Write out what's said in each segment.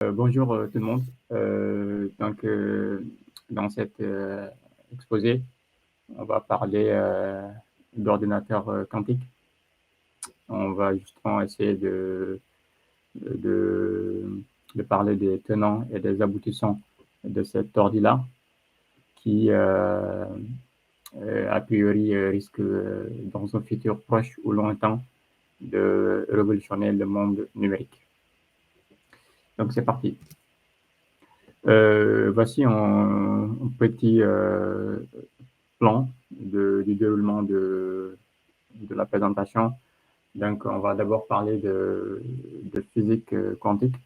Bonjour tout le monde. Dans cet exposé, on va parler d'ordinateur quantique. On va justement essayer de parler des tenants et des aboutissants de cet ordi-là qui, a priori, risque dans un futur proche ou lointain de révolutionner le monde numérique. Donc c'est parti. Voici un petit plan du déroulement de la présentation. Donc, on va d'abord parler de physique quantique.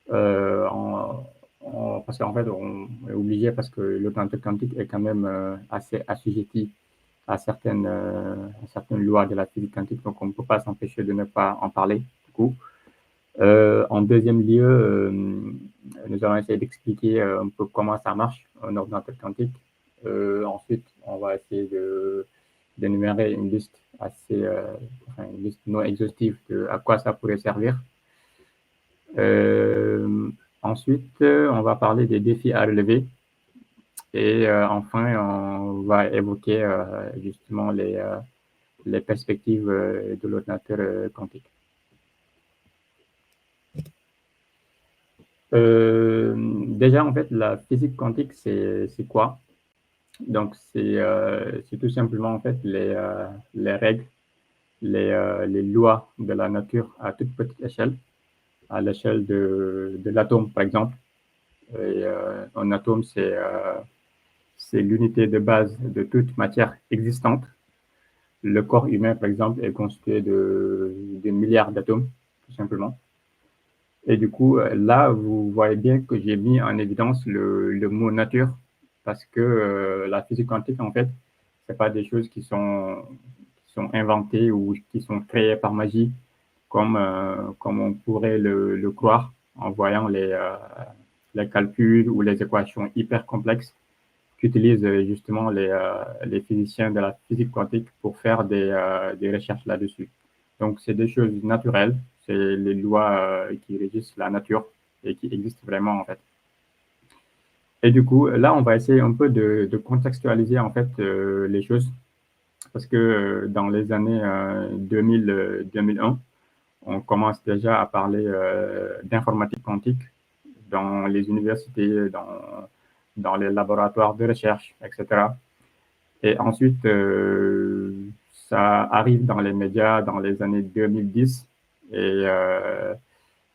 Parce qu'en fait, on est obligé parce que l'ordinateur quantique est quand même assez assujetti à certaines lois de la physique quantique, donc on ne peut pas s'empêcher de ne pas en parler, du coup. En deuxième lieu, nous allons essayer d'expliquer un peu comment ça marche, un ordinateur quantique. Ensuite, on va essayer d'énumérer une liste une liste non exhaustive de à quoi ça pourrait servir. Ensuite, on va parler des défis à relever. Et enfin, on va évoquer justement les perspectives de l'ordinateur quantique. Déjà, en fait, la physique quantique, c'est quoi? Donc, c'est tout simplement, en fait, les règles, les lois de la nature à toute petite échelle, à l'échelle de l'atome, par exemple. Et, un atome, c'est l'unité de base de toute matière existante. Le corps humain, par exemple, est constitué de milliards d'atomes, tout simplement. Et du coup, là, vous voyez bien que j'ai mis en évidence le mot nature, parce que la physique quantique, en fait, c'est pas des choses qui sont inventées ou qui sont créées par magie, comme on pourrait le croire en voyant les calculs ou les équations hyper complexes qu'utilisent justement les physiciens de la physique quantique pour faire des recherches là-dessus. Donc, c'est des choses naturelles, c'est les lois qui régissent la nature et qui existent vraiment en fait. Et du coup, là, on va essayer un peu de contextualiser en fait les choses, parce que dans les années 2000-2001, on commence déjà à parler d'informatique quantique dans les universités, dans les laboratoires de recherche, etc. Et ensuite, ça arrive dans les médias dans les années 2010. Et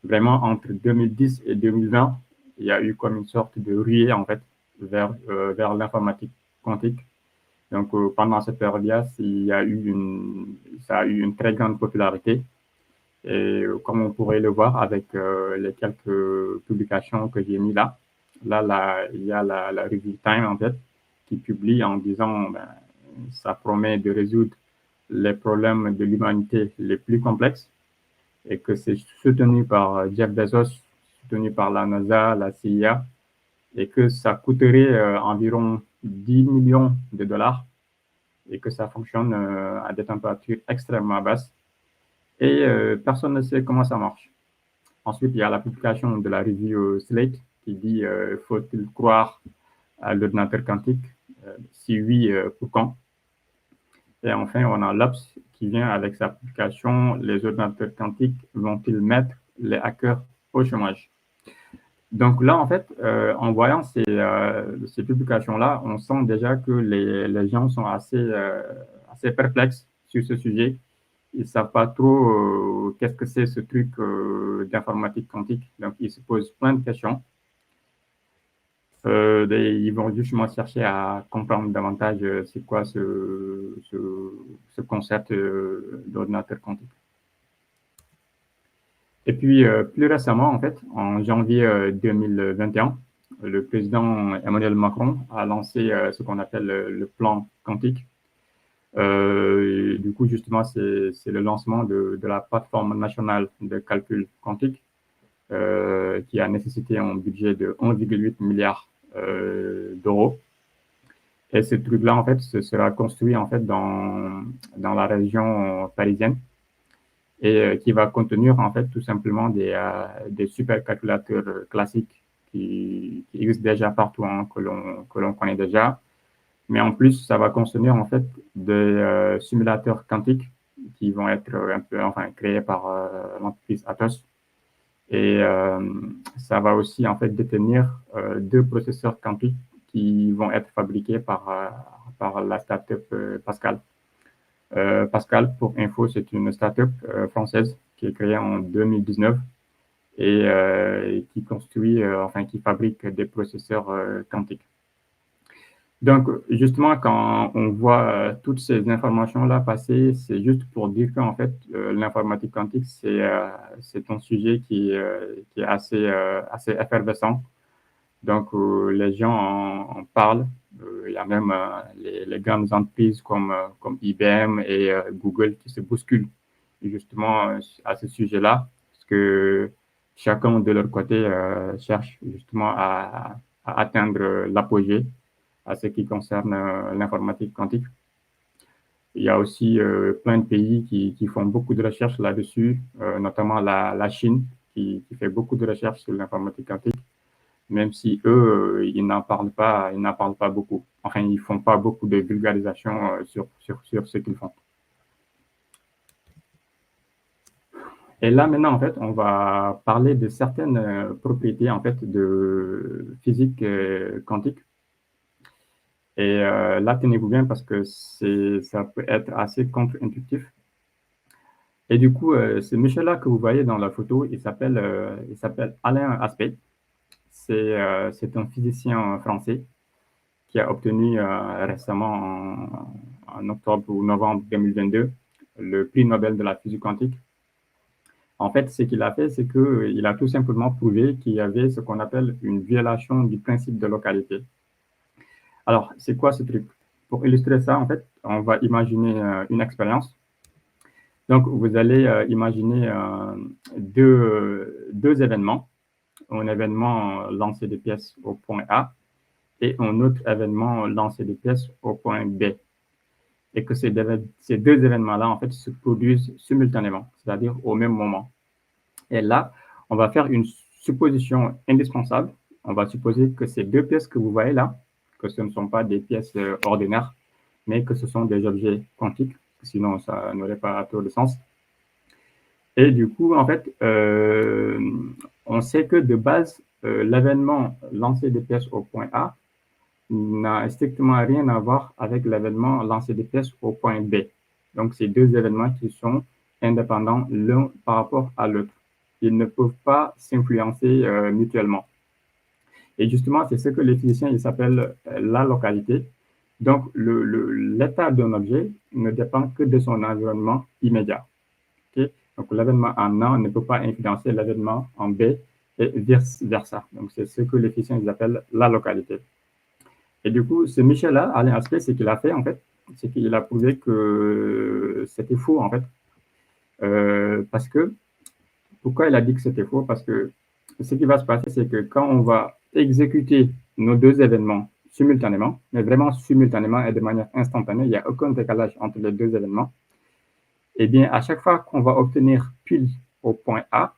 vraiment, entre 2010 et 2020, il y a eu comme une sorte de ruée, en fait, vers l'informatique quantique. Donc, pendant cette période-là, ça a eu une très grande popularité. Et comme on pourrait le voir avec les quelques publications que j'ai mis là, il y a la revue Time, en fait, qui publie en disant ça promet de résoudre les problèmes de l'humanité les plus complexes et que c'est soutenu par Jeff Bezos, soutenu par la NASA, la CIA, et que ça coûterait environ 10 millions de dollars et que ça fonctionne à des températures extrêmement basses. Et personne ne sait comment ça marche. Ensuite, il y a la publication de la revue Slate qui dit faut-il croire à l'ordinateur quantique? Si oui, pour quand? Et enfin, on a l'Obs qui vient avec sa publication les ordinateurs quantiques vont-ils mettre les hackers au chômage? Donc là, en fait, en voyant ces publications-là, on sent déjà que les gens sont assez perplexes sur ce sujet. Ils ne savent pas trop qu'est-ce que c'est ce truc d'informatique quantique. Donc, ils se posent plein de questions. Ils vont justement chercher à comprendre davantage c'est quoi ce concept d'ordinateur quantique. Et puis, plus récemment, en fait, en janvier 2021, le président Emmanuel Macron a lancé ce qu'on appelle le plan quantique. Du coup, justement, c'est le lancement de la plateforme nationale de calcul quantique qui a nécessité un budget de 1,8 milliard d'euros. Et ce truc-là, en fait, ce sera construit en fait dans la région parisienne. et qui va contenir en fait tout simplement des supercalculateurs classiques qui existent déjà partout, hein, que l'on connaît déjà. Mais en plus, ça va contenir en fait des simulateurs quantiques qui vont être un peu créés par l'entreprise Atos. Et ça va aussi en fait détenir deux processeurs quantiques qui vont être fabriqués par la startup Pascal. Pascal, pour info, c'est une startup française qui est créée en 2019 et qui construit, qui fabrique des processeurs quantiques. Donc, justement, quand on voit toutes ces informations-là passer, c'est juste pour dire qu'en fait, l'informatique quantique, c'est un sujet qui est assez effervescent. Donc, les gens en parlent. Il y a même les grandes entreprises comme IBM et Google qui se bousculent justement à ce sujet-là, parce que chacun de leur côté cherche justement à atteindre l'apogée à ce qui concerne l'informatique quantique. Il y a aussi plein de pays qui font beaucoup de recherches là-dessus, notamment la Chine, qui fait beaucoup de recherches sur l'informatique quantique, même si eux, ils n'en parlent pas beaucoup. Enfin, ils font pas beaucoup de vulgarisation sur ce qu'ils font. Et là, maintenant, en fait, on va parler de certaines propriétés, en fait, de physique quantique. Et là, tenez-vous bien parce que ça peut être assez contre-intuitif. Et du coup, ce monsieur-là que vous voyez dans la photo, il s'appelle Alain Aspect. C'est un physicien français qui a obtenu récemment, en octobre ou novembre 2022, le prix Nobel de la physique quantique. En fait, ce qu'il a fait, c'est qu'il a tout simplement prouvé qu'il y avait ce qu'on appelle une violation du principe de localité. Alors, c'est quoi ce truc? Pour illustrer ça, en fait, on va imaginer une expérience. Donc, vous allez imaginer deux événements. Un événement lancer des pièces au point A et un autre événement lancer des pièces au point B. Et que ces deux événements-là, en fait, se produisent simultanément, c'est-à-dire au même moment. Et là, on va faire une supposition indispensable. On va supposer que ces deux pièces que vous voyez là, que ce ne sont pas des pièces ordinaires, mais que ce sont des objets quantiques, sinon ça n'aurait pas trop de sens. Et du coup, en fait, on sait que de base, l'événement lancer des pièces au point A n'a strictement rien à voir avec l'événement lancer des pièces au point B. Donc, c'est deux événements qui sont indépendants l'un par rapport à l'autre. Ils ne peuvent pas s'influencer mutuellement. Et justement, c'est ce que les physiciens ils s'appellent la localité. Donc, l'état d'un objet ne dépend que de son environnement immédiat. Okay? Donc, l'événement en A ne peut pas influencer l'événement en B et vice-versa. Donc, c'est ce que les physiciens ils appellent la localité. Et du coup, ce Michel-là, Alain Aspect, ce qu'il a fait, en fait, c'est qu'il a prouvé que c'était faux, en fait. Parce que, pourquoi il a dit que c'était faux? Parce que ce qui va se passer, c'est que quand on va exécuter nos deux événements simultanément, mais vraiment simultanément et de manière instantanée, il n'y a aucun décalage entre les deux événements, eh bien, à chaque fois qu'on va obtenir pile au point A,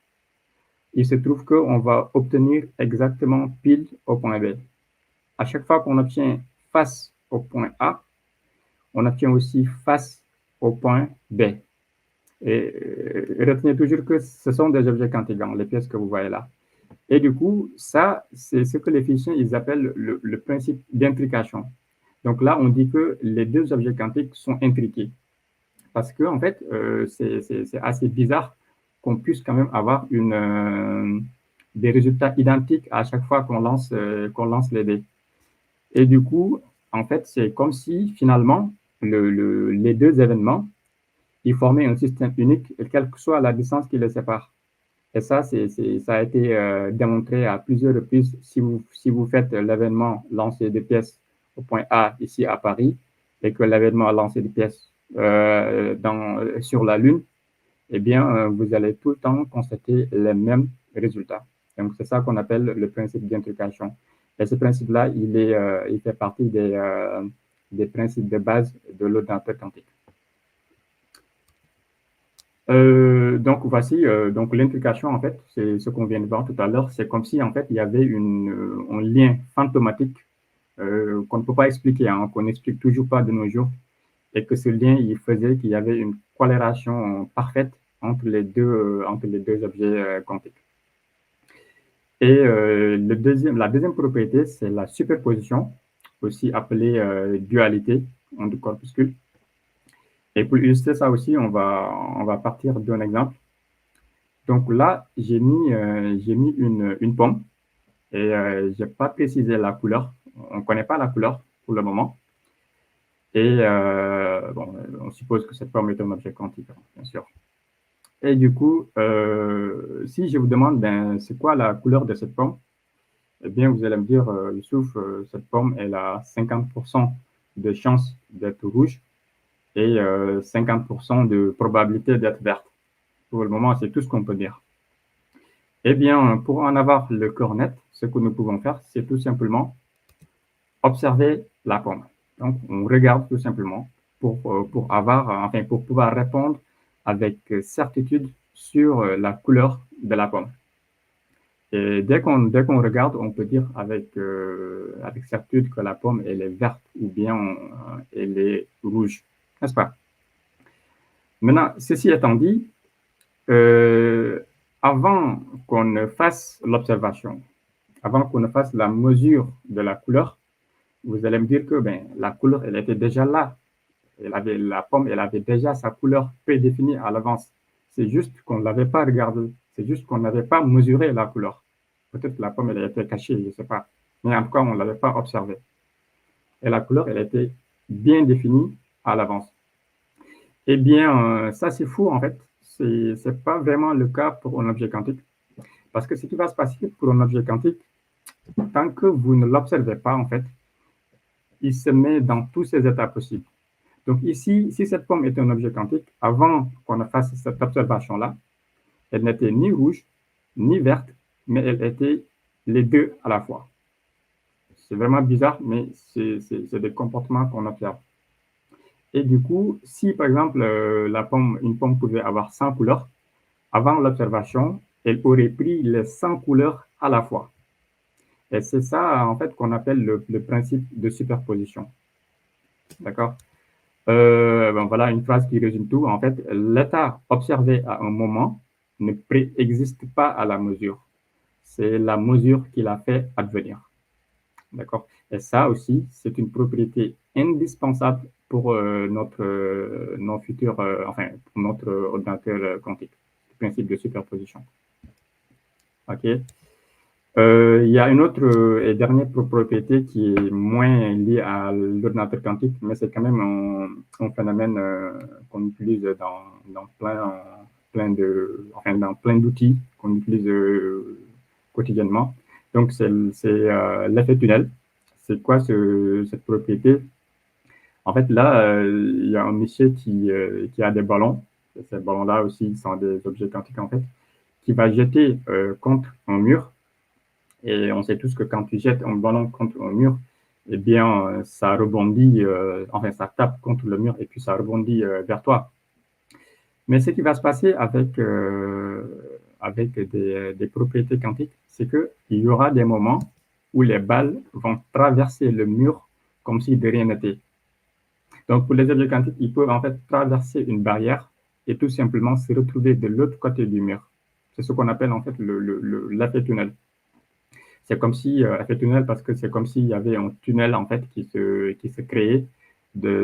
il se trouve qu'on va obtenir exactement pile au point B. À chaque fois qu'on obtient face au point A, on obtient aussi face au point B. Et retenez toujours que ce sont des objets quantiques, les pièces que vous voyez là. Et du coup, ça, c'est ce que les physiciens ils appellent le principe d'intrication. Donc là, on dit que les deux objets quantiques sont intriqués. Parce que, en fait, c'est assez bizarre qu'on puisse quand même avoir des résultats identiques à chaque fois qu'on lance les dés. Et du coup, en fait, c'est comme si finalement, les deux événements, ils formaient un système unique, quelle que soit la distance qui les sépare. Et ça, ça a été démontré à plusieurs reprises. Si vous faites l'événement lancer des pièces au point A ici à Paris et que l'événement lancer des pièces sur la Lune, eh bien, vous allez tout le temps constater les mêmes résultats. Donc, c'est ça qu'on appelle le principe d'intrication. Et ce principe-là, il fait partie des principes de base de l'ordinateur quantique. Donc voici donc l'intrication en fait, c'est ce qu'on vient de voir tout à l'heure. C'est comme si en fait il y avait un lien fantomatique qu'on ne peut pas expliquer, hein, qu'on n'explique toujours pas de nos jours, et que ce lien il faisait qu'il y avait une corrélation parfaite entre les deux objets quantiques. Et la deuxième propriété, c'est la superposition, aussi appelée dualité en deux corpuscules. Et pour illustrer ça aussi, on va partir d'un exemple. Donc là, j'ai mis une pomme et je n'ai pas précisé la couleur. On ne connaît pas la couleur pour le moment. Et bon, on suppose que cette pomme est un objet quantique, bien sûr. Et du coup, si je vous demande, ben, c'est quoi la couleur de cette pomme? Eh bien, vous allez me dire, Youssouf, cette pomme, elle a 50% de chance d'être rouge et 50% de probabilité d'être verte. Pour le moment, c'est tout ce qu'on peut dire. Eh bien, pour en avoir le cœur net, ce que nous pouvons faire, c'est tout simplement observer la pomme. Donc, on regarde tout simplement pour pouvoir répondre avec certitude sur la couleur de la pomme. Et dès qu'on regarde, on peut dire avec certitude que la pomme, elle est verte ou bien elle est rouge, n'est-ce pas? Maintenant, ceci étant dit, euh, avant qu'on ne fasse l'observation, avant qu'on ne fasse la mesure de la couleur, vous allez me dire que ben, la couleur, elle était déjà là. La pomme, elle avait déjà sa couleur prédéfinie à l'avance. C'est juste qu'on ne l'avait pas regardée. C'est juste qu'on n'avait pas mesuré la couleur. Peut-être que la pomme, elle a été cachée, je ne sais pas. Mais en tout cas, on ne l'avait pas observée. Et la couleur, elle a été bien définie à l'avance. Eh bien, ça, c'est fou, en fait. Ce n'est pas vraiment le cas pour un objet quantique. Parce que ce qui va se passer pour un objet quantique, tant que vous ne l'observez pas, en fait, il se met dans tous ses états possibles. Donc ici, si cette pomme est un objet quantique, avant qu'on ne fasse cette observation-là, elle n'était ni rouge, ni verte, mais elle était les deux à la fois. C'est vraiment bizarre, mais c'est des comportements qu'on observe. Et du coup, si par exemple une pomme pouvait avoir 100 couleurs, avant l'observation, elle aurait pris les 100 couleurs à la fois. Et c'est ça, en fait, qu'on appelle le principe de superposition. D'accord? Ben voilà une phrase qui résume tout. En fait, l'état observé à un moment ne préexiste pas à la mesure. C'est la mesure qui l'a fait advenir. D'accord? Et ça aussi, c'est une propriété indispensable pour nos futurs, enfin, pour notre ordinateur quantique, le principe de superposition. OK? Il y a une autre et dernière propriété qui est moins liée à l'ordinateur quantique, mais c'est quand même un phénomène qu'on utilise dans dans plein d'outils qu'on utilise quotidiennement. Donc, c'est l'effet tunnel. C'est quoi cette propriété? En fait, là, il y a un monsieur qui a des ballons. Ces ballons-là aussi sont des objets quantiques, en fait, qui va jeter contre un mur. Et on sait tous que quand tu jettes un ballon contre un mur, eh bien, ça rebondit, enfin, ça tape contre le mur et puis ça rebondit vers toi. Mais ce qui va se passer avec des propriétés quantiques, c'est qu'il y aura des moments où les balles vont traverser le mur comme si de rien n'était. Donc, pour les objets quantiques, ils peuvent en fait traverser une barrière et tout simplement se retrouver de l'autre côté du mur. C'est ce qu'on appelle en fait l'effet tunnel. C'est comme si, effet tunnel, parce que c'est comme s'il y avait un tunnel en fait qui se créait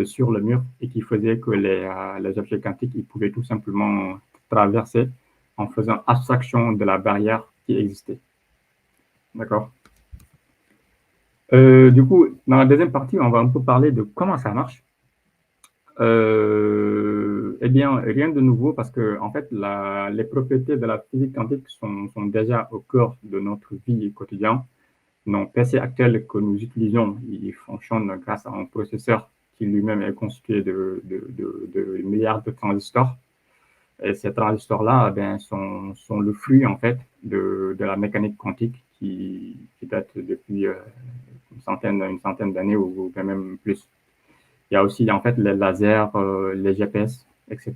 sur le mur et qui faisait que les objets quantiques ils pouvaient tout simplement traverser en faisant abstraction de la barrière qui existait. D'accord? Du coup, dans la deuxième partie, on va un peu parler de comment ça marche. Eh bien, rien de nouveau parce que en fait, les propriétés de la physique quantique sont déjà au cœur de notre vie quotidienne. Nos PC actuels que nous utilisons, ils fonctionnent grâce à un processeur qui lui-même est constitué de milliards de transistors. Et ces transistors-là ben, sont le fruit en fait de la mécanique quantique qui date depuis une centaine d'années ou même plus. Il y a aussi en fait les lasers, les GPS etc.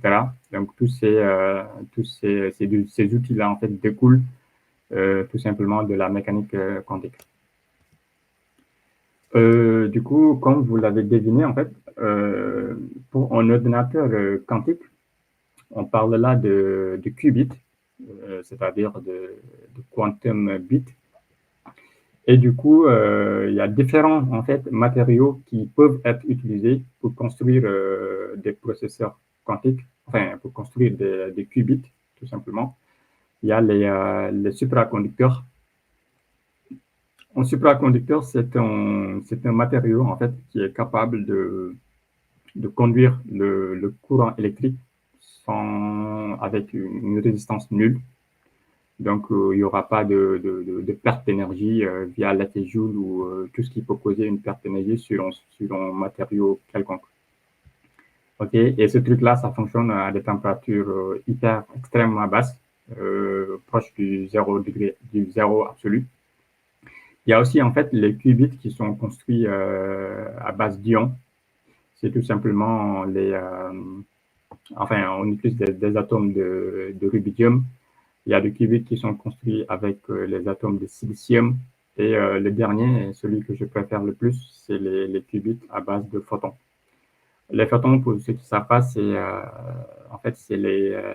Donc, ces outils-là, en fait, découlent tout simplement de la mécanique quantique. Du coup, comme vous l'avez deviné, en fait, pour un ordinateur quantique, on parle là de qubits, c'est-à-dire de quantum bits. Et du coup, il y a différents en fait, matériaux qui peuvent être utilisés pour construire des processeurs quantiques, enfin, pour construire des qubits, tout simplement. Il y a les supraconducteurs. Un supraconducteur, c'est un matériau en fait, qui est capable de conduire le courant électrique avec une résistance nulle. Donc, il n'y aura pas de perte d'énergie via l'effet Joule ou tout ce qui peut causer une perte d'énergie sur un matériau quelconque. OK? Et ce truc-là, ça fonctionne à des températures hyper extrêmement basses, proches du 0 degré, du 0 absolu. Il y a aussi, en fait, les qubits qui sont construits à base d'ions. C'est tout simplement enfin, on utilise des atomes de rubidium. Il y a des qubits qui sont construits avec les atomes de silicium. Et le dernier, celui que je préfère le plus, c'est les qubits à base de photons. Les photons, pour ceux qui ne savent pas, en fait, c'est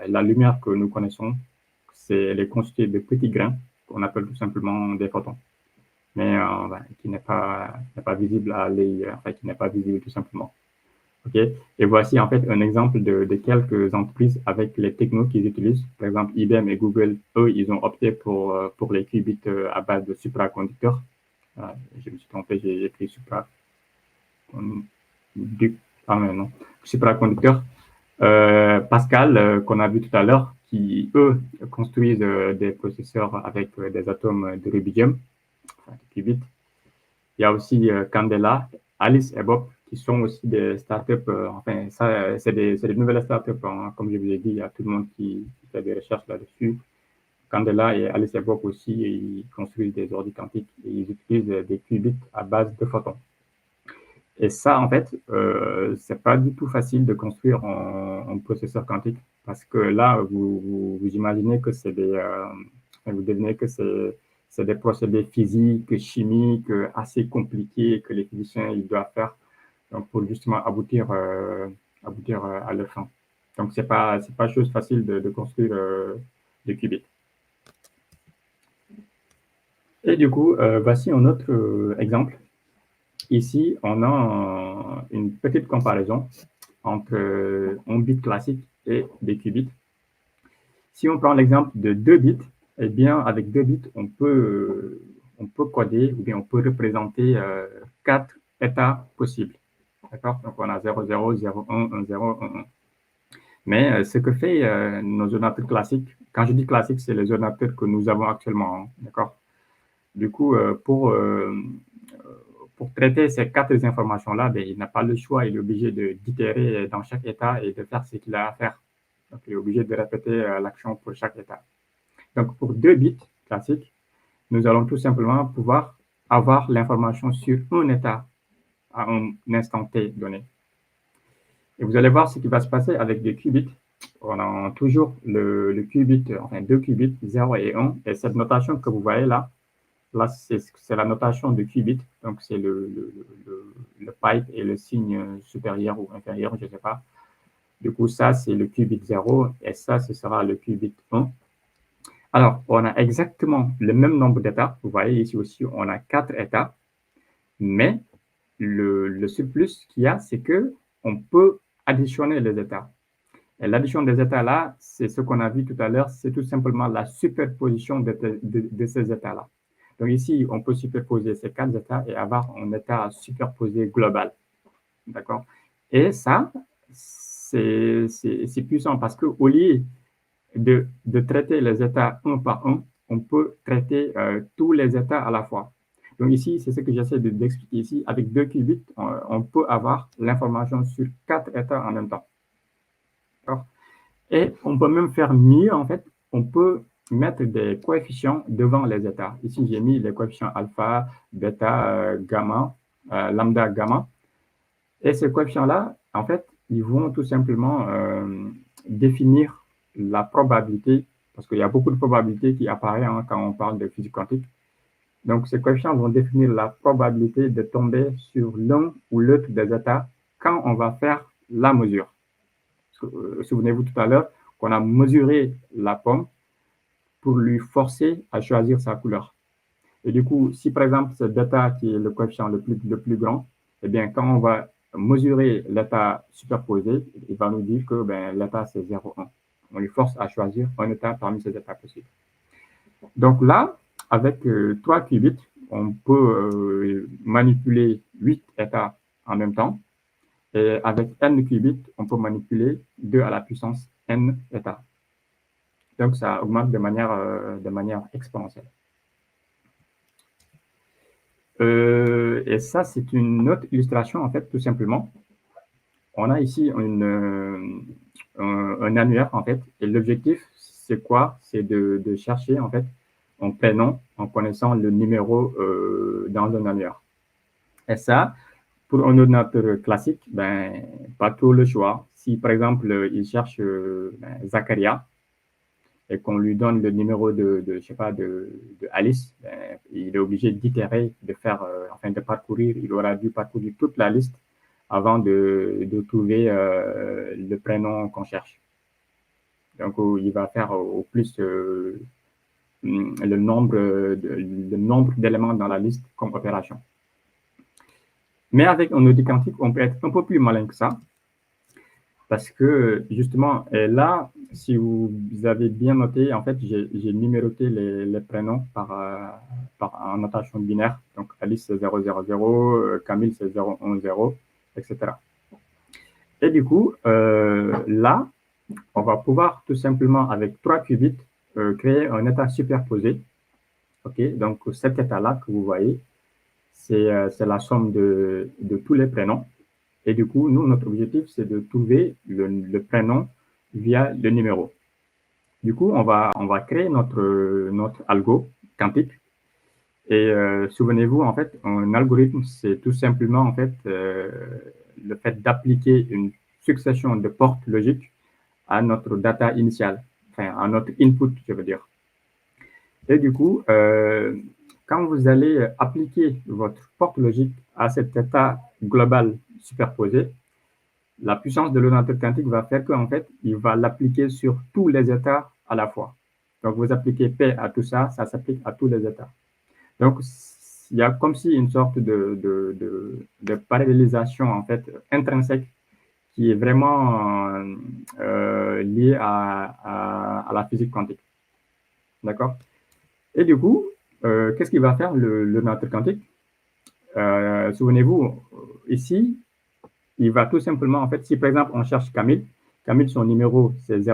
la lumière que nous connaissons. C'est les constitués de petits grains qu'on appelle tout simplement des photons, mais qui n'est pas visible à l'œil, enfin, qui n'est pas visible tout simplement. Okay. Et voici en fait un exemple de quelques entreprises avec les technos qu'ils utilisent. Par exemple, IBM et Google, eux, ils ont opté pour les qubits à base de supraconducteurs. Je me suis trompé, j'ai écrit supraconducteurs. Pascal, qu'on a vu tout à l'heure, qui, eux, construisent des processeurs avec des atomes de rubidium, enfin, des qubits. Il y a aussi Candela, Alice et Bob, qui sont aussi des startups. Enfin, ça, c'est des nouvelles startups. Hein. Comme je vous ai dit, il y a tout le monde qui fait des recherches là-dessus. Candela et Alice et Bob aussi, ils construisent des ordi quantiques et ils utilisent des qubits à base de photons. Et ça, en fait, c'est pas du tout facile de construire un processeur quantique parce que là, vous imaginez que c'est vous devinez que c'est des procédés physiques, chimiques assez compliqués que les physiciens ils doivent faire donc pour justement aboutir à leur fin. Donc c'est pas chose facile de construire des qubits. Et du coup, voici un autre exemple. Ici, on a une petite comparaison entre un bit classique et des qubits. Si on prend l'exemple de 2 bits, eh bien, avec 2 bits, on peut coder ou bien on peut représenter 4 états possibles. D'accord? Donc, on a 0, 0, 0, 1, 1, 0, 1, 1. Mais ce que fait nos ordinateurs classiques, quand je dis classique, c'est les ordinateurs que nous avons actuellement. Hein, d'accord? Du coup, pour traiter ces 4 informations-là, ben, il n'a pas le choix, il est obligé d'itérer dans chaque état et de faire ce qu'il a à faire. Donc, il est obligé de répéter l'action pour chaque état. Donc, pour 2 bits classiques, nous allons tout simplement pouvoir avoir l'information sur un état à un instant T donné. Et vous allez voir ce qui va se passer avec des qubits. On a toujours le qubit, enfin 2 qubits, 0 et 1. Et cette notation que vous voyez là, c'est la notation de qubit. Donc, c'est le pipe et le signe supérieur ou inférieur, je ne sais pas. Du coup, ça, c'est le qubit 0 et ça, ce sera le qubit 1. Alors, on a exactement le même nombre d'états. Vous voyez ici aussi, on a 4 états. Mais le surplus qu'il y a, c'est qu'on peut additionner les états. Et l'addition des états-là, c'est ce qu'on a vu tout à l'heure, c'est tout simplement la superposition de ces états-là. Donc ici, on peut superposer ces 4 états et avoir un état superposé global. D'accord? Et ça, c'est puissant parce qu'au lieu de traiter les états un par un, on peut traiter tous les états à la fois. Donc ici, c'est ce que j'essaie d'expliquer ici. Avec 2 qubits, on peut avoir l'information sur 4 états en même temps. Et on peut même faire mieux, en fait, on peut mettre des coefficients devant les états. Ici, j'ai mis les coefficients alpha, bêta, gamma, lambda, gamma. Et ces coefficients-là, en fait, ils vont tout simplement définir la probabilité, parce qu'il y a beaucoup de probabilités qui apparaissent quand on parle de physique quantique. Donc, ces coefficients vont définir la probabilité de tomber sur l'un ou l'autre des états quand on va faire la mesure. Souvenez-vous tout à l'heure qu'on a mesuré la pomme pour lui forcer à choisir sa couleur. Et du coup, si par exemple, c'est d'état qui est le coefficient le plus grand, eh bien, quand on va mesurer l'état superposé, il va nous dire que l'état, c'est 0,1. On lui force à choisir un état parmi ces états possibles. Donc là, avec 3 qubits, on peut manipuler 8 états en même temps. Et avec n qubits, on peut manipuler 2 à la puissance n états. Donc, ça augmente de manière exponentielle. Et ça, c'est une autre illustration, en fait, tout simplement. On a ici un annuaire, en fait, et l'objectif, c'est quoi? C'est de chercher, en fait, un prénom en connaissant le numéro dans un annuaire. Et ça, pour un ordinateur classique, pas trop le choix. Si, par exemple, il cherche Zakaria, et qu'on lui donne le numéro de Alice, il est obligé d'itérer, de parcourir, il aura dû parcourir toute la liste avant de trouver le prénom qu'on cherche. Donc, il va faire au plus le nombre d'éléments dans la liste comme opération. Mais avec un outil quantique, on peut être un peu plus malin que ça, parce que justement, là, si vous avez bien noté, en fait, j'ai numéroté les prénoms en notation binaire. Donc, Alice, c'est 000, Camille, c'est 010, etc. Et du coup, là, on va pouvoir tout simplement, avec 3 qubits, créer un état superposé. OK, donc cet état-là que vous voyez, c'est la somme de tous les prénoms. Et du coup, nous, notre objectif, c'est de trouver le prénom via le numéro. Du coup, on va créer notre algo quantique. Et souvenez-vous, en fait, un algorithme, c'est tout simplement, en fait, le fait d'appliquer une succession de portes logiques à notre data initiale, enfin, à notre input, je veux dire. Et du coup, quand vous allez appliquer votre porte logique à cet état global superposé, la puissance de l'ordinateur quantique va faire qu'en fait, il va l'appliquer sur tous les états à la fois. Donc, vous appliquez P à tout ça, ça s'applique à tous les états. Donc, il y a comme si une sorte de parallélisation en fait intrinsèque qui est vraiment liée à la physique quantique. D'accord? Et du coup, qu'est-ce qu'il va faire l'ordinateur quantique? Souvenez-vous, ici, il va tout simplement, en fait, si par exemple on cherche Camille, Camille, son numéro c'est 010,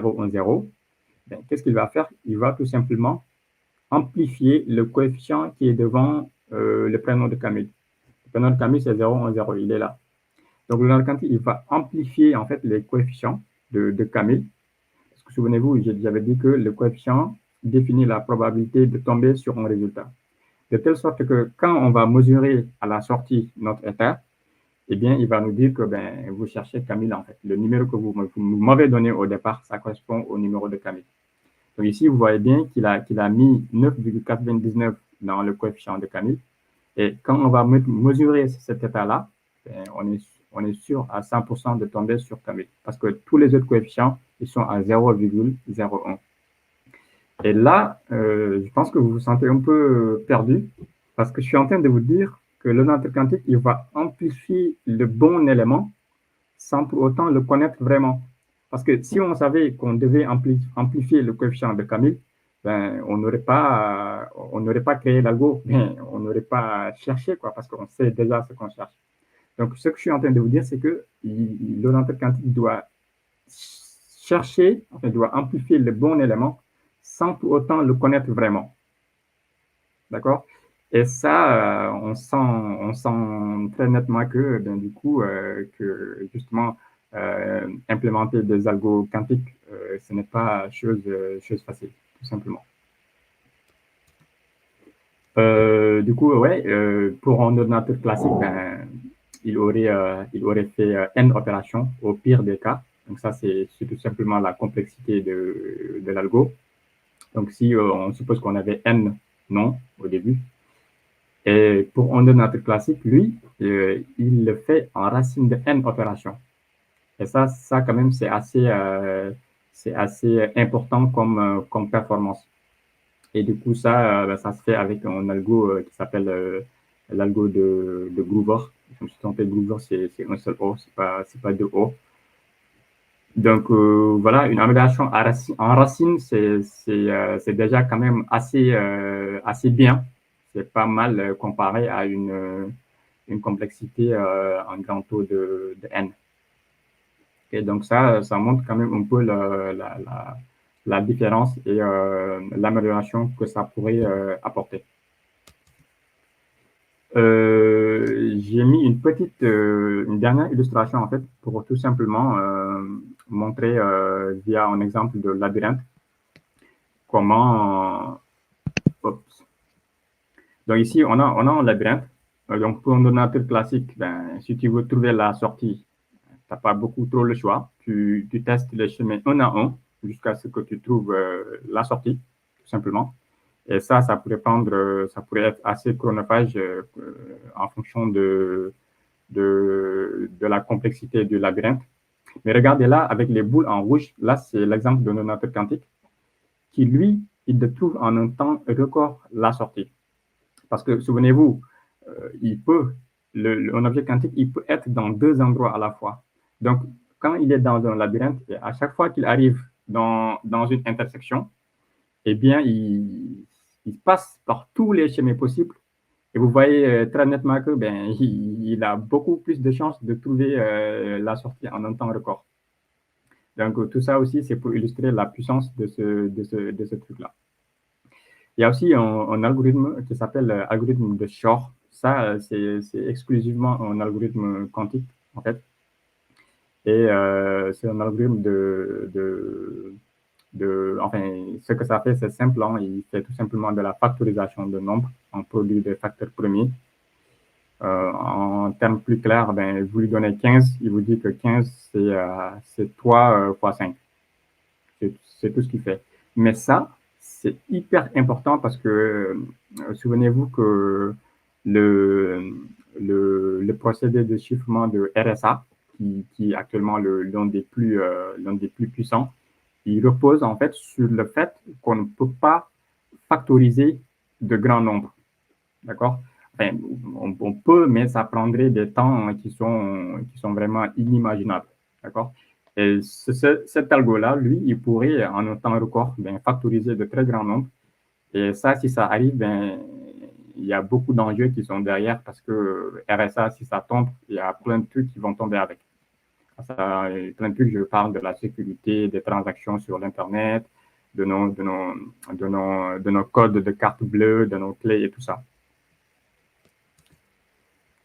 qu'est-ce qu'il va faire? Il va tout simplement amplifier le coefficient qui est devant le prénom de Camille. Le prénom de Camille c'est 010, il est là. Donc le quantique, il va amplifier en fait les coefficients de Camille. Parce que souvenez-vous, j'avais dit que le coefficient définit la probabilité de tomber sur un résultat. De telle sorte que quand on va mesurer à la sortie notre état, eh bien, il va nous dire que vous cherchez Camille, en fait. Le numéro que vous m'avez donné au départ, ça correspond au numéro de Camille. Donc ici, vous voyez bien qu'il a mis 9,99 dans le coefficient de Camille. Et quand on va mesurer cet état-là, on est sûr à 100% de tomber sur Camille. Parce que tous les autres coefficients, ils sont à 0,01. Et là, je pense que vous vous sentez un peu perdu, parce que je suis en train de vous dire que l'ordinateur quantique, il va amplifier le bon élément sans pour autant le connaître vraiment. Parce que si on savait qu'on devait amplifier le coefficient de Camille, on n'aurait pas créé l'algo, on n'aurait pas cherché, quoi, parce qu'on sait déjà ce qu'on cherche. Donc, ce que je suis en train de vous dire, c'est que l'ordinateur quantique doit chercher, enfin, doit amplifier le bon élément sans pour autant le connaître vraiment. D'accord? Et ça, on sent très nettement que, du coup, que justement, implémenter des algos quantiques, ce n'est pas chose facile, tout simplement. Du coup, ouais, pour un ordinateur classique, il aurait fait n opérations au pire des cas. Donc ça, c'est tout simplement la complexité de l'algo. Donc si on suppose qu'on avait n non au début, et pour un ordinateur classique, lui, il le fait en racine de n opérations. Et ça quand même, c'est assez important comme performance. Et du coup, ça se fait avec un algo qui s'appelle l'algo de Groover. Je me suis trompé, Groover, c'est un seul O, c'est pas deux O. Donc voilà, une amélioration en racine, c'est déjà quand même assez bien. C'est pas mal comparé à une complexité en grand taux de n. Et donc ça montre quand même un peu la différence et l'amélioration que ça pourrait apporter. J'ai mis une dernière illustration en fait pour tout simplement montrer via un exemple de labyrinthe comment. Donc ici on a un labyrinthe. Donc pour un ordinateur classique, ben, si tu veux trouver la sortie, tu n'as pas beaucoup trop le choix. Tu testes les chemins un à un jusqu'à ce que tu trouves la sortie, tout simplement. Et ça pourrait être assez chronophage en fonction de la complexité du labyrinthe. Mais regardez là, avec les boules en rouge, là, c'est l'exemple d'un ordinateur quantique qui, lui, il trouve en un temps record la sortie. Parce que, souvenez-vous, un objet quantique, il peut être dans deux endroits à la fois. Donc, quand il est dans un labyrinthe, et à chaque fois qu'il arrive dans une intersection, eh bien, il passe par tous les chemins possibles. Et vous voyez très nettement que il a beaucoup plus de chances de trouver la sortie en un temps record. Donc, tout ça aussi, c'est pour illustrer la puissance de ce truc-là. Il y a aussi un algorithme qui s'appelle algorithme de Shor. Ça, c'est exclusivement un algorithme quantique, en fait. Et c'est un algorithme enfin, ce que ça fait, c'est simple. Hein, il fait tout simplement de la factorisation de nombres en produit de facteurs premiers. En termes plus clairs, vous lui donnez 15, il vous dit que 15, c'est 3 fois 5. C'est tout ce qu'il fait. Mais ça, c'est hyper important parce que souvenez-vous que le procédé de chiffrement de RSA, qui est actuellement l'un des plus puissants, il repose en fait sur le fait qu'on ne peut pas factoriser de grands nombres. D'accord? Enfin, on peut, mais ça prendrait des temps qui sont vraiment inimaginables. D'accord? Et cet algo-là, lui, il pourrait, en un temps record, factoriser de très grands nombres. Et ça, si ça arrive, il y a beaucoup d'enjeux qui sont derrière parce que RSA, si ça tombe, il y a plein de trucs qui vont tomber avec. Ça, plein de trucs, je parle de la sécurité des transactions sur l'Internet, de nos codes de carte bleue, de nos clés et tout ça.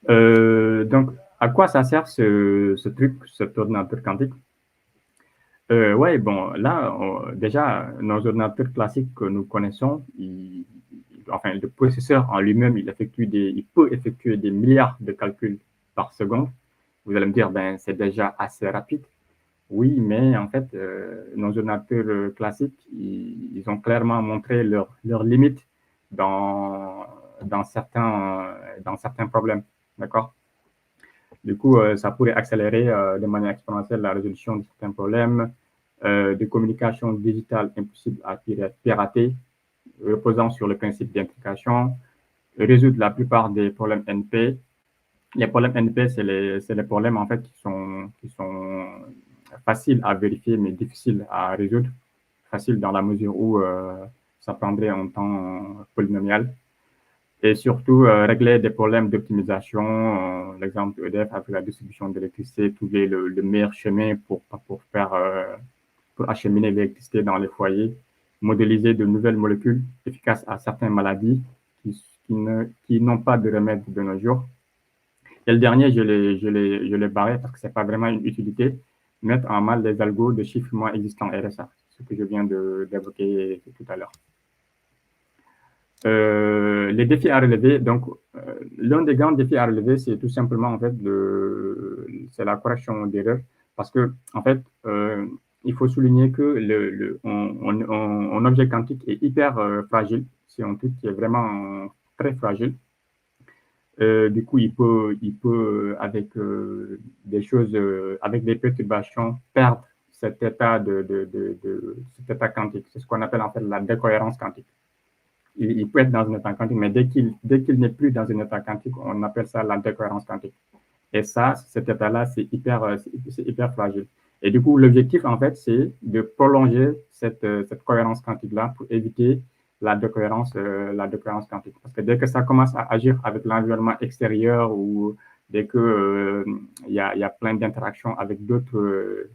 Donc, à quoi ça sert ce truc, cet ordinateur quantique? Ouais, bon, là, déjà, nos ordinateurs classiques que nous connaissons, enfin, le processeur en lui-même, il peut effectuer des milliards de calculs par seconde. Vous allez me dire, c'est déjà assez rapide. Oui, mais en fait, nos ordinateurs classiques, ils ont clairement montré leurs limites dans certains problèmes. D'accord? Du coup, ça pourrait accélérer de manière exponentielle la résolution de certains problèmes de communication digitale impossible à pirater, reposant sur le principe d'implication, résoudre la plupart des problèmes NP. Les problèmes NP, c'est les problèmes en fait qui sont faciles à vérifier mais difficiles à résoudre. Facile dans la mesure où ça prendrait un temps polynomial. Et surtout, régler des problèmes d'optimisation. L'exemple EDF avec la distribution d'électricité, trouver le meilleur chemin pour acheminer l'électricité dans les foyers, modéliser de nouvelles molécules efficaces à certaines maladies qui n'ont pas de remède de nos jours. Et le dernier, je l'ai barré parce que ce n'est pas vraiment une utilité, mettre en mal les algos de chiffrement existants RSA, ce que je viens d'évoquer tout à l'heure. Les défis à relever, donc l'un des grands défis à relever, c'est tout simplement, en fait, c'est la correction d'erreurs. Parce que, en fait, il faut souligner que un objet quantique est hyper fragile. C'est un truc qui est vraiment très fragile. Du coup, avec des choses, avec des perturbations, perdre cet état cet état quantique. C'est ce qu'on appelle en fait la décohérence quantique. Il peut être dans un état quantique, mais dès qu'il n'est plus dans un état quantique, on appelle ça la décohérence quantique. Et ça, cet état-là, c'est hyper fragile. Et du coup, l'objectif, en fait, c'est de prolonger cette cohérence quantique-là pour éviter la décohérence quantique. Parce que dès que ça commence à agir avec l'environnement extérieur ou dès que il y a plein d'interactions avec d'autres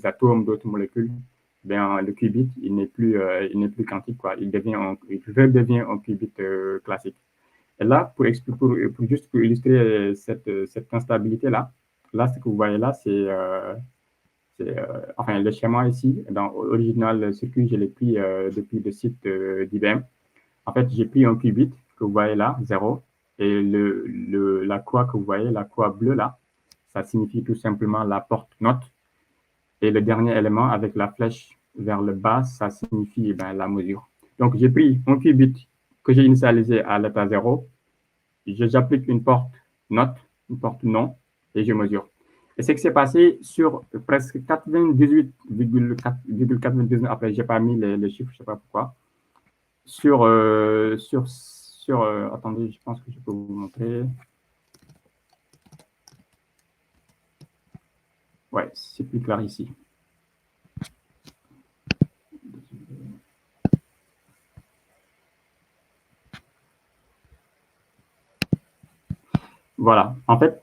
atomes, d'autres molécules, ben, le qubit, il n'est plus quantique, quoi. Il redevient un qubit classique. Et là, juste pour illustrer cette instabilité-là, là, ce que vous voyez là, enfin, le schéma ici, dans Original Circuit, je l'ai pris depuis le site d'IBM. En fait, j'ai pris un qubit que vous voyez là, 0, et la croix que vous voyez, la croix bleue là, ça signifie tout simplement la porte note. Et le dernier élément avec la flèche vers le bas, ça signifie la mesure. Donc, j'ai pris un qubit que j'ai initialisé à l'état 0, j'applique une porte note, une porte non, et je mesure. Et ce qui s'est passé sur presque 98,99, après, je n'ai pas mis les chiffres, je ne sais pas pourquoi, attendez, je pense que je peux vous montrer. Ouais, c'est plus clair ici. Voilà, en fait,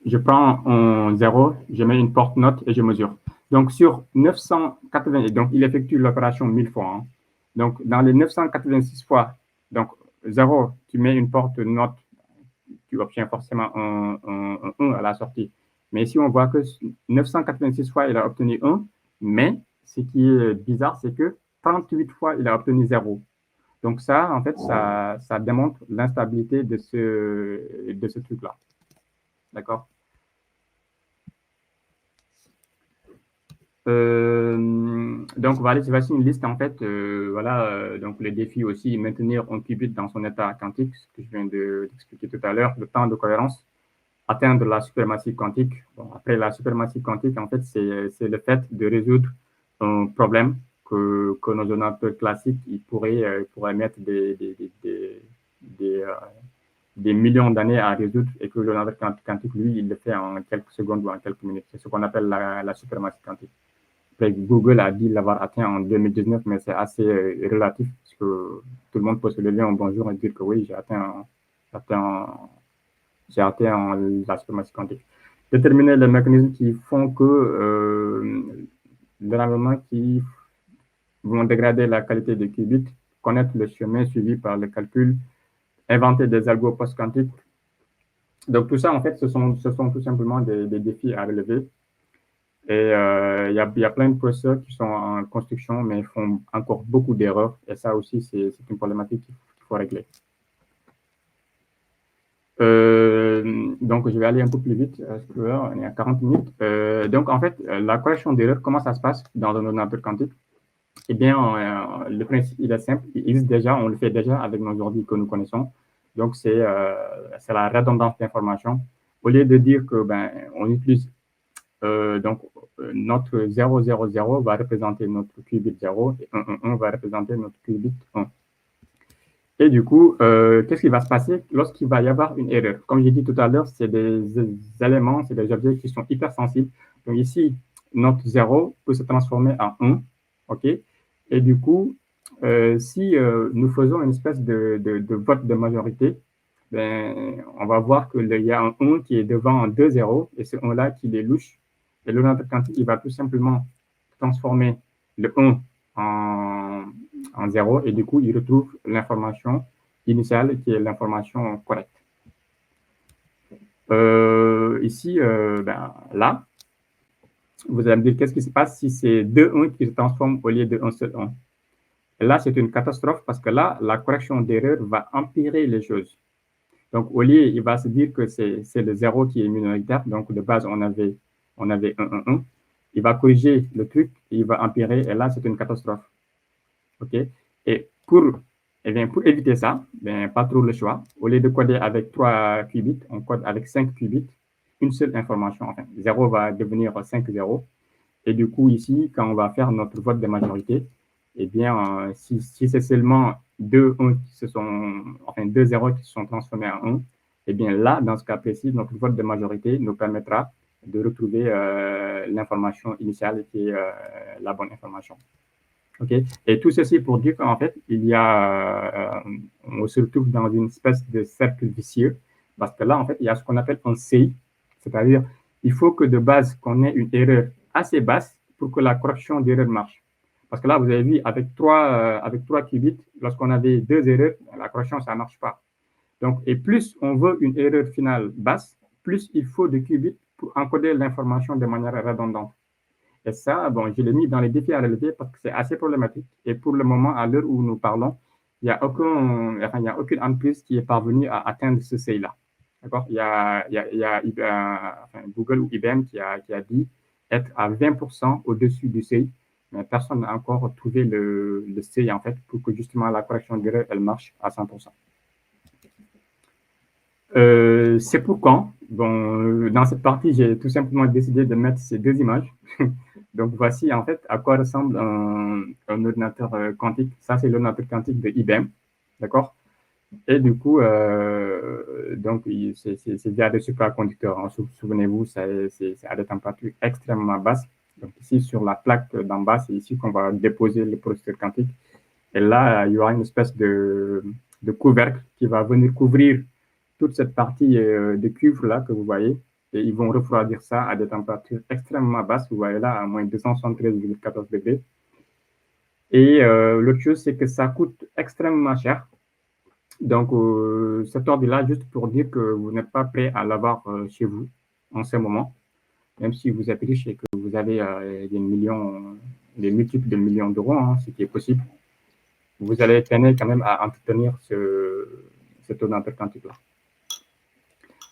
je prends un 0, je mets une porte note et je mesure. Donc, sur 980, donc il effectue l'opération 1000 fois. Hein. Donc, dans les 986 fois, donc 0, tu mets une porte note, tu obtiens forcément un 1 à la sortie. Mais ici, on voit que 986 fois, il a obtenu 1, mais ce qui est bizarre, c'est que 38 fois, il a obtenu 0. Donc ça, en fait, ça démontre l'instabilité de ce truc-là. D'accord? Donc voilà, voici une liste en fait. Voilà, donc le défi aussi, maintenir un qubit dans son état quantique, ce que je viens d'expliquer tout à l'heure, le temps de cohérence, atteindre la suprématie quantique. Bon, après la suprématie quantique, en fait, c'est le fait de résoudre un problème que nos ordinateurs classiques ils pourraient mettre des millions d'années à résoudre et que l'ordinateur quantique, lui, il le fait en quelques secondes ou en quelques minutes. C'est ce qu'on appelle la suprématie quantique. Après, Google a dit l'avoir atteint en 2019, mais c'est assez relatif parce que tout le monde peut se lever un bonjour et dire que oui, j'ai atteint la suprématie quantique. Déterminer les mécanismes qui font que l'environnement qui vont dégrader la qualité des qubits, connaître le chemin suivi par le calcul, inventer des algos post-quantiques. Donc tout ça, en fait, ce sont tout simplement des défis à relever. Et il y a plein de processeurs qui sont en construction, mais font encore beaucoup d'erreurs. Et ça aussi, c'est une problématique qu'il faut régler. Donc, je vais aller un peu plus vite. On est à 40 minutes. Donc, en fait, la correction d'erreurs, comment ça se passe dans un ordinateur quantique? Eh bien, le principe, il est simple. Il existe déjà, on le fait déjà avec nos ordi que nous connaissons. Donc, c'est la redondance d'information. Au lieu de dire que on utilise notre 000 va représenter notre qubit 0 et 111 va représenter notre qubit 1. Et du coup, qu'est-ce qui va se passer lorsqu'il va y avoir une erreur? Comme j'ai dit tout à l'heure, c'est des éléments, c'est des objets qui sont hypersensibles. Donc ici, notre 0 peut se transformer en 1, OK? Et du coup, si nous faisons une espèce de vote de majorité, on va voir qu'il y a un 1 qui est devant un 2 0 et ce 1-là qui est louche. Et l'ordinateur quantique, il va tout simplement transformer le 1 en 0 et du coup, il retrouve l'information initiale qui est l'information correcte. Ici, là, vous allez me dire qu'est-ce qui se passe si c'est 2 1 qui se transforment au lieu d'un seul 1. Et là, c'est une catastrophe parce que là, la correction d'erreur va empirer les choses. Donc, au lieu, il va se dire que c'est le 0 qui est minoritaire. Donc, de base, on avait 1, 1, 1. Il va corriger le truc, il va empirer, et là, c'est une catastrophe. OK? Et pour éviter ça, pas trop le choix. Au lieu de coder avec 3 qubits, on code avec 5 qubits, une seule information. Enfin, 0 va devenir 5 0. Et du coup, ici, quand on va faire notre vote de majorité, eh bien, si c'est seulement 2 1 2 0 qui se sont transformés en 1, eh bien là, dans ce cas précis, notre vote de majorité nous permettra de retrouver l'information initiale qui est la bonne information. OK? Et tout ceci pour dire qu'en fait, on se retrouve dans une espèce de cercle vicieux, parce que là, en fait, il y a ce qu'on appelle un CI, c'est-à-dire il faut que de base, qu'on ait une erreur assez basse pour que la correction d'erreur marche. Parce que là, vous avez vu, avec 3 qubits, lorsqu'on avait 2 erreurs, la correction, ça ne marche pas. Donc, et plus on veut une erreur finale basse, plus il faut de qubits pour encoder l'information de manière redondante. Et ça, bon, je l'ai mis dans les défis à relever parce que c'est assez problématique. Et pour le moment, à l'heure où nous parlons, il n'y a aucune entreprise qui est parvenue à atteindre ce seuil-là. D'accord? Il y a Google ou IBM qui a dit être à 20% au-dessus du seuil, mais personne n'a encore trouvé le seuil, en fait, pour que justement la correction d'erreur, elle marche à 100%. C'est pourquoi, bon, dans cette partie, j'ai tout simplement décidé de mettre ces deux images. Donc, voici en fait à quoi ressemble un ordinateur quantique. Ça, c'est l'ordinateur quantique de IBM, d'accord? Et du coup, donc, c'est via des superconducteurs. Hein. Souvenez-vous, c'est à des températures extrêmement basses. Donc, ici, sur la plaque d'en bas, c'est ici qu'on va déposer le processeur quantique. Et là, il y aura une espèce de couvercle qui va venir couvrir toute cette partie de cuivre là que vous voyez. Et ils vont refroidir ça à des températures extrêmement basses. Vous voyez là, à moins 273,14 degrés. Et l'autre chose, c'est que ça coûte extrêmement cher. Donc, cet ordre-là, juste pour dire que vous n'êtes pas prêt à l'avoir chez vous en ce moment, même si vous êtes riche et que vous avez des multiples de millions d'euros, hein, ce qui est possible, vous allez peiner quand même à entretenir cet ordinateur quantique-là.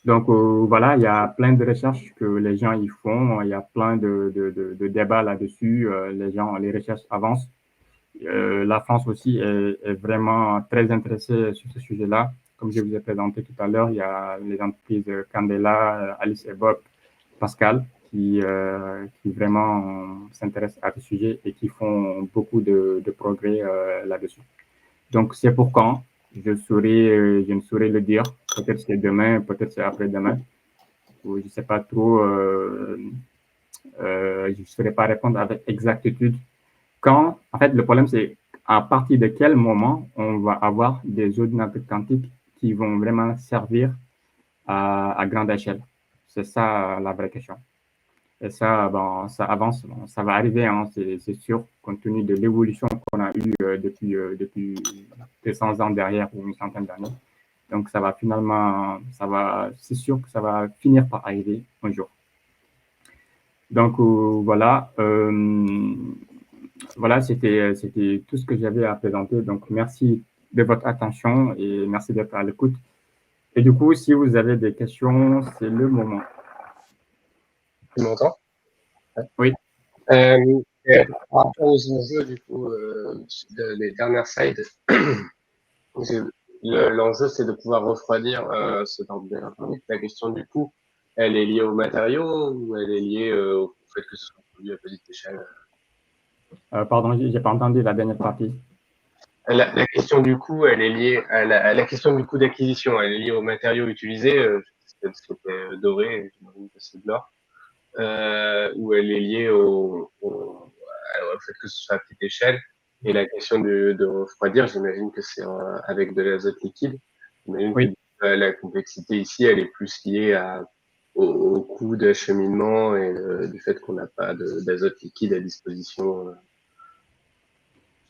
Donc, voilà, il y a plein de recherches que les gens y font, il y a plein de débats là-dessus, les recherches avancent. La France aussi est vraiment très intéressée sur ce sujet-là. Comme je vous ai présenté tout à l'heure, il y a les entreprises Candela, Alice et Bob, Pascal, qui vraiment s'intéressent à ce sujet et qui font beaucoup de progrès là-dessus. Donc, c'est pour quand je ne saurais le dire. Peut-être c'est demain, peut-être c'est après-demain. Je ne sais pas trop. Je ne saurais pas répondre avec exactitude. En fait, le problème, c'est à partir de quel moment on va avoir des ordinateurs quantiques qui vont vraiment servir à grande échelle. C'est ça la vraie question. Et ça, bon, ça avance, bon, ça va arriver, hein, c'est sûr, compte tenu de l'évolution qu'on a eue depuis 200 ans derrière ou une centaine d'années. Donc, c'est sûr que ça va finir par arriver un jour. Donc, voilà. Voilà, c'était tout ce que j'avais à présenter. Donc, merci de votre attention et merci d'être à l'écoute. Et du coup, si vous avez des questions, c'est le moment. Tu m'entends? Oui. Par rapport aux enjeux, du coup, les dernières slides, l'enjeu, c'est de pouvoir refroidir ce ordinateur. La question, du coup, elle est liée aux matériaux ou elle est liée au fait que ce soit produit à petite échelle? Pardon, j'ai pas entendu la dernière partie. La question, du coup, elle est liée à la question du coût d'acquisition. Elle est liée aux matériaux utilisés. C'était doré, j'imagine que c'est de l'or. Où elle est liée au fait que ce soit à petite échelle. Et la question de refroidir, j'imagine que c'est avec de l'azote liquide. J'imagine Oui. que la complexité ici, elle est plus liée au coût d'acheminement et du fait qu'on n'a pas d'azote liquide à disposition.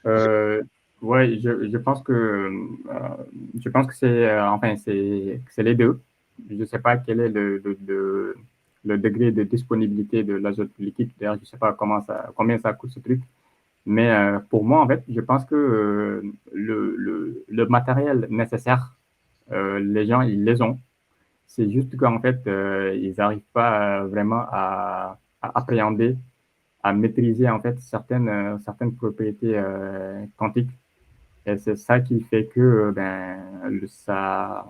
Ouais, je pense que c'est les deux. Je ne sais pas quel est le degré de disponibilité de l'azote liquide. D'ailleurs, je ne sais pas combien ça coûte ce truc. Mais pour moi, en fait, je pense que le matériel nécessaire les gens, ils les ont. C'est juste qu'en fait, ils n'arrivent pas vraiment à appréhender, à maîtriser en fait certaines propriétés quantiques. Et c'est ça qui fait que ça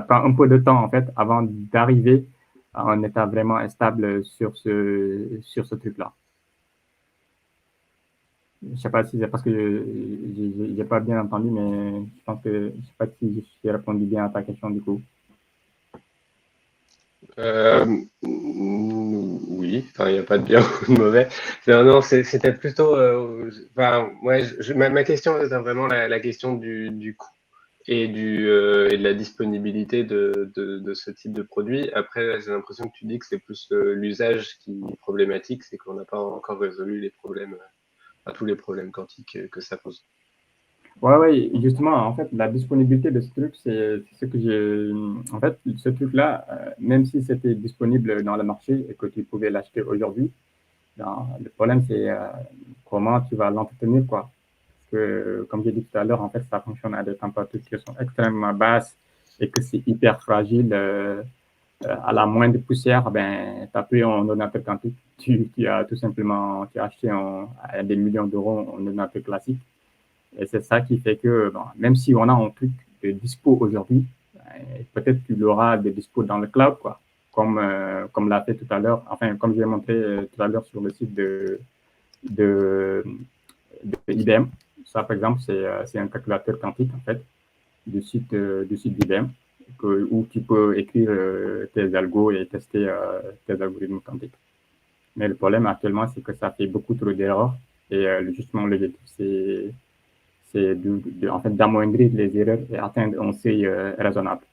prend un peu de temps en fait avant d'arriver à un état vraiment stable sur ce truc-là. Je sais pas si c'est parce que je n'ai pas bien entendu, mais je pense que je sais pas si j'ai répondu bien à ta question du coup. Oui, enfin, il n'y a pas de bien ou de mauvais. Non, non, c'était plutôt. Enfin, ouais, ma question est vraiment la question du coût et de la disponibilité de ce type de produit. Après, j'ai l'impression que tu dis que c'est plus l'usage qui est problématique, c'est qu'on n'a pas encore résolu les problèmes, tous les problèmes quantiques que ça pose. Ouais, justement, en fait, la disponibilité de ce truc, c'est ce que j'ai. En fait, ce truc-là, même si c'était disponible dans le marché et que tu pouvais l'acheter aujourd'hui, le problème, c'est comment tu vas l'entretenir, quoi. Parce que, comme j'ai dit tout à l'heure, en fait, ça fonctionne à des températures qui sont extrêmement basses et que c'est hyper fragile. À la moindre poussière, ben, tu as pris un ordinateur quantique, tu as tout simplement tu as acheté à des millions d'euros un ordinateur classique. Et c'est ça qui fait que, bon, même si on a un truc de dispo aujourd'hui, peut-être qu'il y aura des dispo dans le cloud, quoi, comme l'a fait tout à l'heure, enfin, comme j'ai montré tout à l'heure sur le site de, de IBM. Ça, par exemple, c'est un calculateur quantique, en fait, du site d'IBM, où tu peux écrire tes algos et tester tes algorithmes quantiques. Mais le problème actuellement, c'est que ça fait beaucoup trop d'erreurs. Et justement, l'objectif, c'est en fait d'amoindrir les erreurs et atteindre un seuil raisonnable.